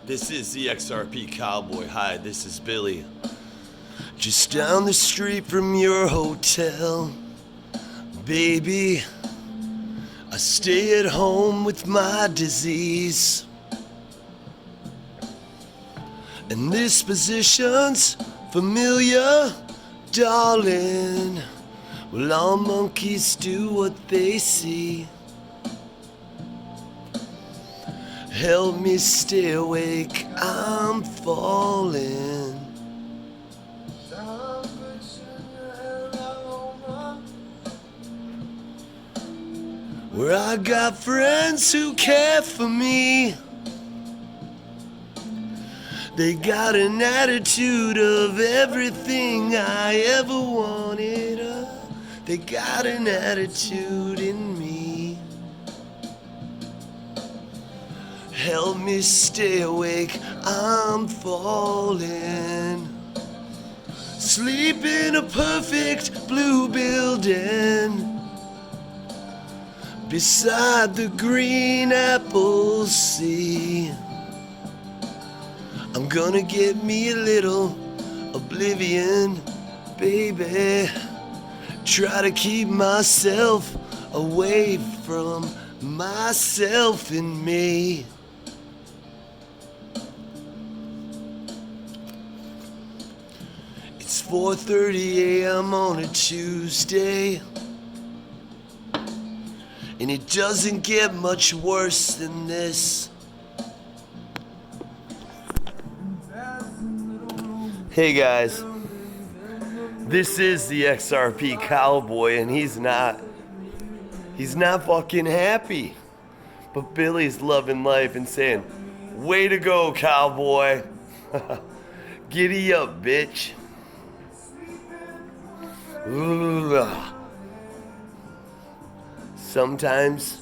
This is the XRP Cowboy. Hi, this is Billy. Just down the street from your hotel, baby, I stay at home with my disease. And this position's familiar, darling. Well, all monkeys do what they see. Help me stay awake, I'm falling. Where I got friends who care for me. They got an attitude of everything I ever wanted. They got an attitude in me. Help me stay awake, I'm falling. Sleep in a perfect blue building beside the green apple sea. I'm gonna get me a little oblivion, baby. Try to keep myself away from myself and me. It's 4:30 a.m. on a Tuesday, and it doesn't get much worse than this. Hey guys, this is the XRP Cowboy, and he's not fucking happy. But Billy's loving life and saying, way to go, cowboy. Giddy up, bitch. Ugh. Sometimes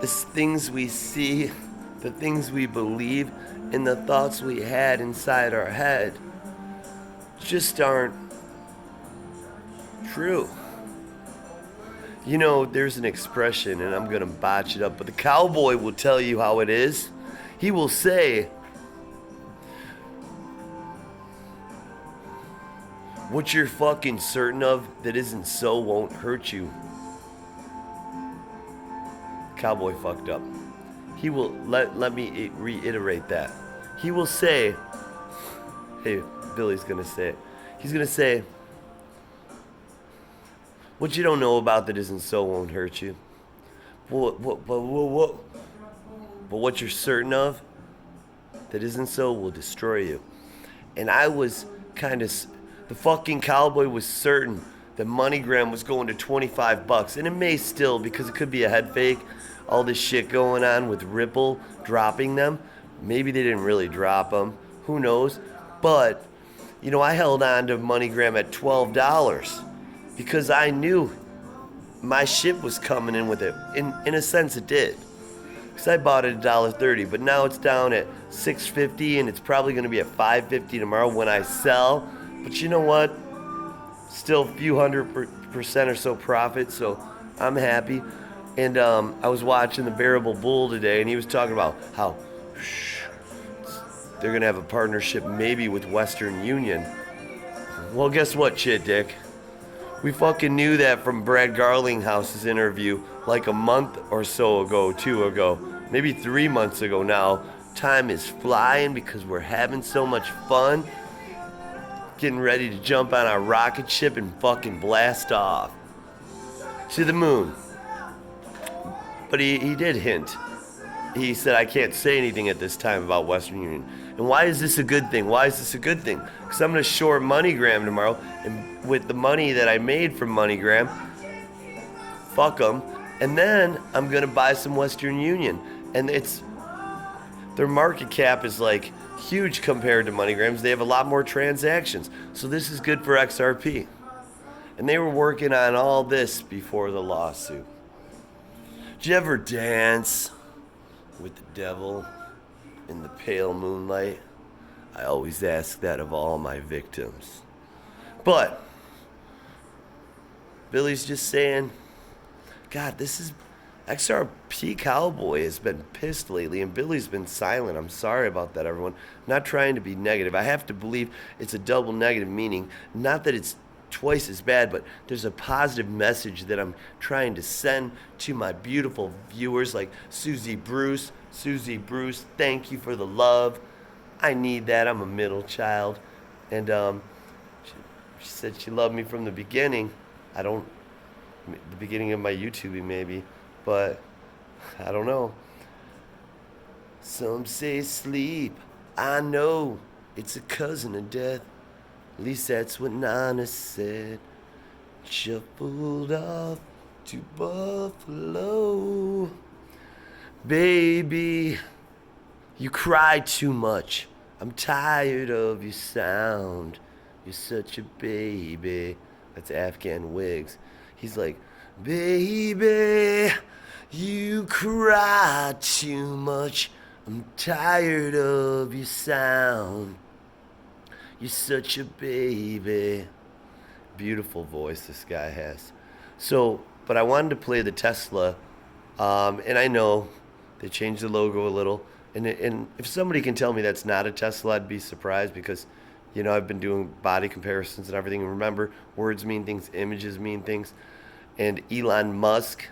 the things we see, the things we believe, and the thoughts we had inside our head just aren't true. You know, there's an expression, and I'm gonna botch it up, but the cowboy will tell you how it is. He will say, what you're fucking certain of that isn't so won't hurt you. Cowboy fucked up. He will, let me reiterate that. He will say, hey, Billy's gonna say it. He's gonna say, what you don't know about that isn't so won't hurt you. But what you're certain of that isn't so will destroy you. And I was the fucking cowboy was certain that MoneyGram was going to $25, and it may still, because it could be a head fake. All this shit going on with Ripple dropping them. Maybe they didn't really drop them. Who knows? But, you know, I held on to MoneyGram at $12 because I knew my shit was coming in with it. In a sense, it did. Because I bought it at $1.30, but now it's down at $6.50, and it's probably going to be at $5.50 tomorrow when I sell. But you know what? Still a few % or so profit, so I'm happy. And I was watching the Bearable Bull today, and he was talking about how they're going to have a partnership maybe with Western Union. Well, guess what, shit dick? We fucking knew that from Brad Garlinghouse's interview like a month or so ago, 2 ago, maybe 3 months ago now. Time is flying because we're having so much fun. Getting ready to jump on our rocket ship and fucking blast off to the moon. But he did hint. He said, I can't say anything at this time about Western Union. And why is this a good thing? Why is this a good thing? Because I'm going to short MoneyGram tomorrow, and with the money that I made from MoneyGram, fuck them, and then I'm going to buy some Western Union. And their market cap is like huge compared to MoneyGram's. They have a lot more transactions. So this is good for XRP. And they were working on all this before the lawsuit. Did you ever dance with the devil in the pale moonlight? I always ask that of all my victims. But Billy's just saying, God, XRP Cowboy has been pissed lately, and Billy's been silent. I'm sorry about that, everyone. Not trying to be negative. I have to believe it's a double negative meaning. Not that it's twice as bad, but there's a positive message that I'm trying to send to my beautiful viewers like Susie Bruce. Susie Bruce, thank you for the love. I need that. I'm a middle child. And she said she loved me from the beginning. I don't, the beginning of my YouTubing maybe, but I don't know. Some say sleep. I know it's a cousin of death. At least that's what Nana said. Shuffled off to Buffalo. Baby, you cry too much. I'm tired of your sound. You're such a baby. That's Afghan Wigs. He's like, baby, you cry too much. I'm tired of your sound. You're such a baby. Beautiful voice this guy has. So, but I wanted to play the Tesla, and I know they changed the logo a little. And if somebody can tell me that's not a Tesla, I'd be surprised because, you know, I've been doing body comparisons and everything. And remember, words mean things, images mean things. And Elon Musk,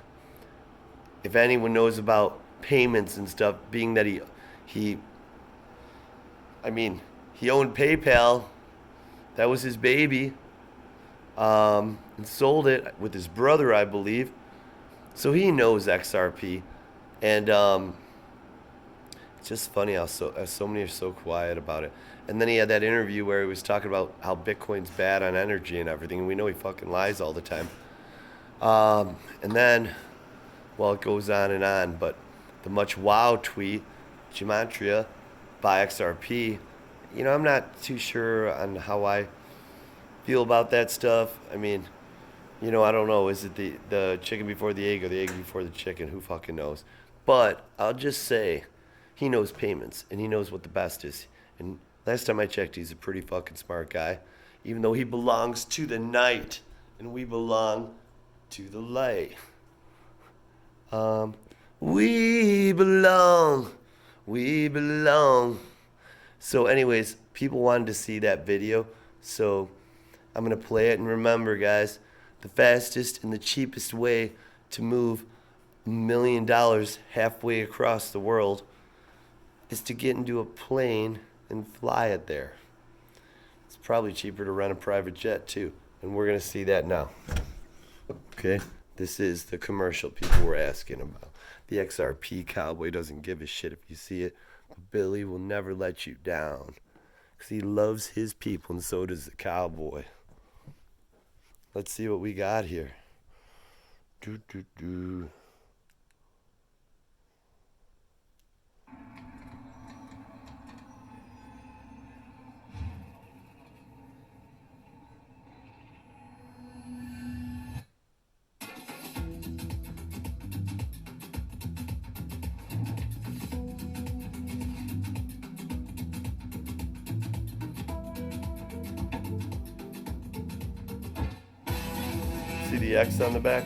if anyone knows about payments and stuff, being that he owned PayPal, that was his baby, and sold it with his brother, I believe. So he knows XRP, and it's just funny how so many are so quiet about it. And then he had that interview where he was talking about how Bitcoin's bad on energy and everything, and we know he fucking lies all the time. And then, well, it goes on and on, but the much wow tweet, Gematria, by XRP, you know, I'm not too sure on how I feel about that stuff. I mean, you know, I don't know. Is it the chicken before the egg or the egg before the chicken? Who fucking knows? But I'll just say he knows payments and he knows what the best is. And last time I checked, he's a pretty fucking smart guy, even though he belongs to the night and we belong to the light. We belong. We belong. So anyways, people wanted to see that video, so I'm going to play it. And remember, guys, the fastest and the cheapest way to move $1 million halfway across the world is to get into a plane and fly it there. It's probably cheaper to rent a private jet, too. And we're going to see that now. Okay? This is the commercial people were asking about. The XRP Cowboy doesn't give a shit if you see it. But Billy will never let you down. Because he loves his people, and so does the cowboy. Let's see what we got here. See the X on the back?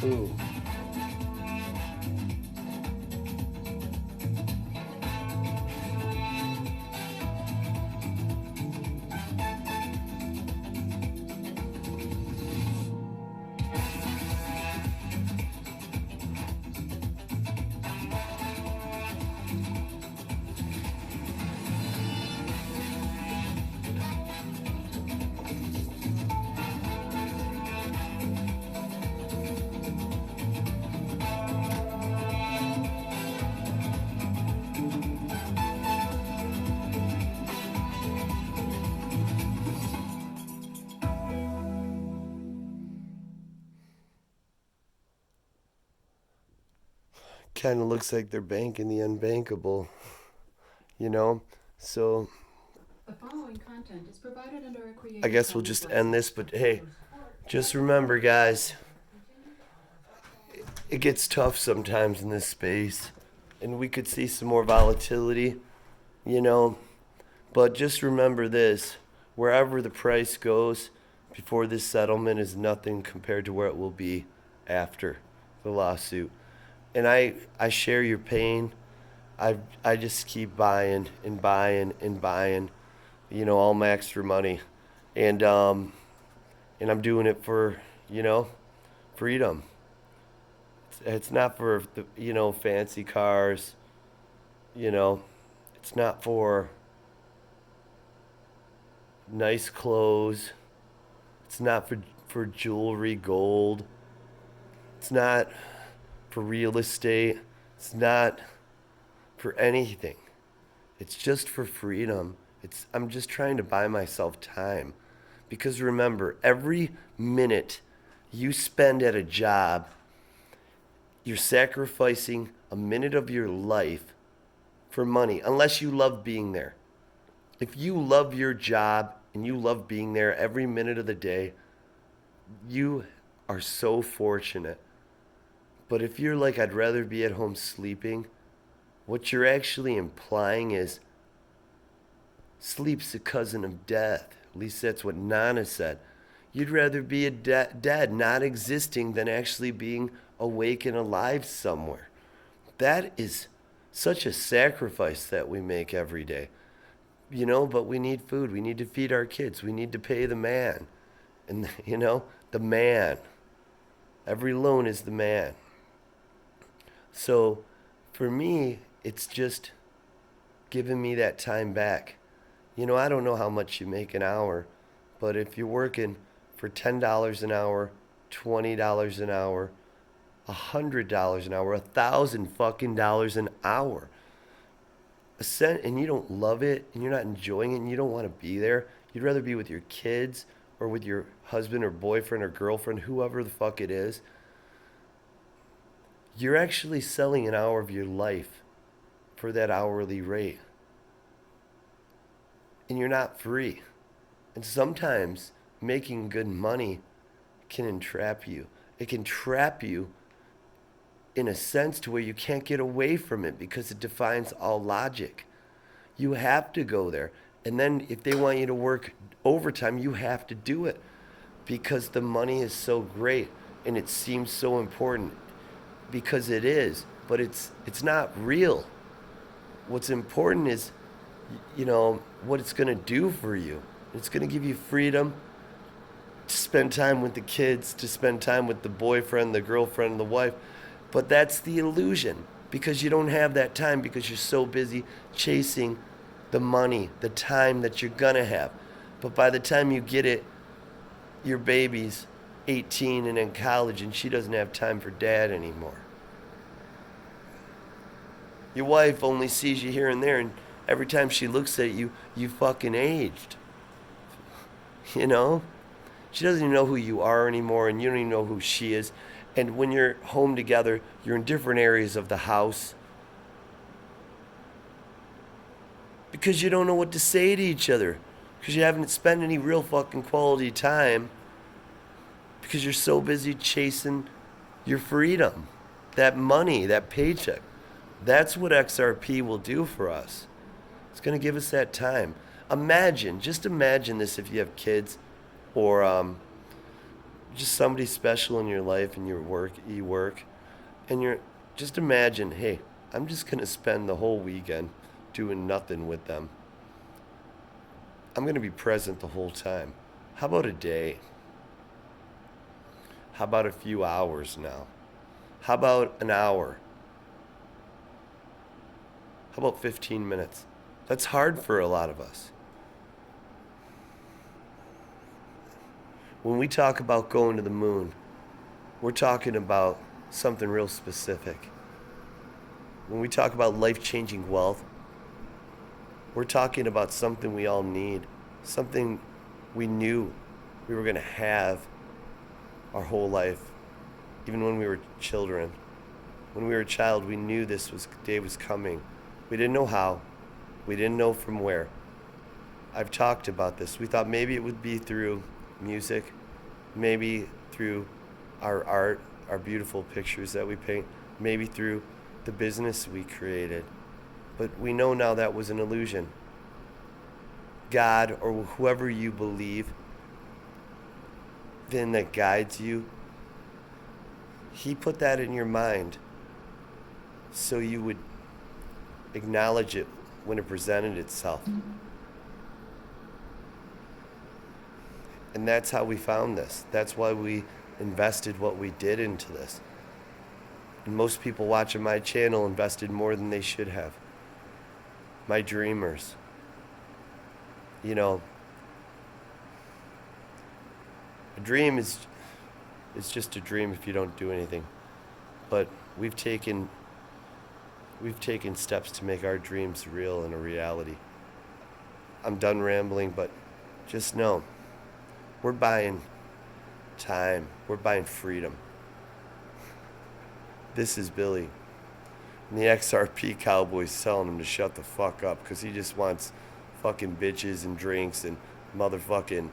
Ooh. Kind of looks like they're banking the unbankable, you know? So The following content is provided under a Creative I guess we'll just end this, but hey, just remember, guys, it gets tough sometimes in this space, and we could see some more volatility, you know? But just remember this, wherever the price goes before this settlement is nothing compared to where it will be after. the lawsuit. And I share your pain. I just keep buying and buying and buying, all my extra money. And I'm doing it for, freedom. It's not for the, fancy cars, you know. It's not for nice clothes. It's not for jewelry, gold. It's not for real estate. It's not for anything. It's just for freedom. I'm just trying to buy myself time. Because remember, every minute you spend at a job, you're sacrificing a minute of your life for money, unless you love being there. If you love your job and you love being there every minute of the day, you are so fortunate. But if you're like, I'd rather be at home sleeping, what you're actually implying is sleep's a cousin of death. At least that's what Nana said. You'd rather be dead, not existing, than actually being awake and alive somewhere. That is such a sacrifice that we make every day. But we need food. We need to feed our kids. We need to pay the man. And, the man. Every loan is the man. So for me, it's just giving me that time back. I don't know how much you make an hour, but if you're working for $10 an hour, $20 an hour, $100 an hour, $1,000 an hour, and you don't love it and you're not enjoying it and you don't want to be there, you'd rather be with your kids or with your husband or boyfriend or girlfriend, whoever the fuck it is, you're actually selling an hour of your life for that hourly rate. And you're not free. And sometimes making good money can entrap you. It can trap you in a sense to where you can't get away from it because it defies all logic. You have to go there. And then if they want you to work overtime, you have to do it because the money is so great and it seems so important, because it is, but it's not real. What's important is what it's going to do for you. It's going to give you freedom to spend time with the kids, to spend time with the boyfriend, the girlfriend, the wife. But that's the illusion, because you don't have that time because you're so busy chasing the money, the time that you're going to have. But by the time you get it, your baby's 18 and in college and she doesn't have time for dad anymore. Your wife only sees you here and there, and every time she looks at you, you fucking aged. She doesn't even know who you are anymore, and you don't even know who she is. And when you're home together, you're in different areas of the house because you don't know what to say to each other, because you haven't spent any real fucking quality time, because you're so busy chasing your freedom, that money, that paycheck. That's what XRP will do for us. It's going to give us that time. Just imagine this if you have kids or just somebody special in your life and you work, and just imagine, hey, I'm just going to spend the whole weekend doing nothing with them. I'm going to be present the whole time. How about a day? How about a few hours now? How about an hour? How about 15 minutes? That's hard for a lot of us. When we talk about going to the moon, we're talking about something real specific. When we talk about life-changing wealth, we're talking about something we all need, something we knew we were going to have our whole life, even when we were children. When we were a child, we knew this day was coming. We didn't know how. We didn't know from where. I've talked about this. We thought maybe it would be through music, maybe through our art, our beautiful pictures that we paint, maybe through the business we created. But we know now that was an illusion. God, or whoever you believe, then that guides you, He put that in your mind so you would acknowledge it when it presented itself. And that's how we found this. That's why we invested what we did into this. And most people watching my channel invested more than they should have. My dreamers. You know, a dream is just a dream if you don't do anything. But we've taken steps to make our dreams real and a reality. I'm done rambling, but just know, we're buying time. We're buying freedom. This is Billy. And the XRP cowboy's telling him to shut the fuck up because he just wants fucking bitches and drinks and motherfucking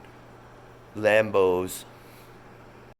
Lambos.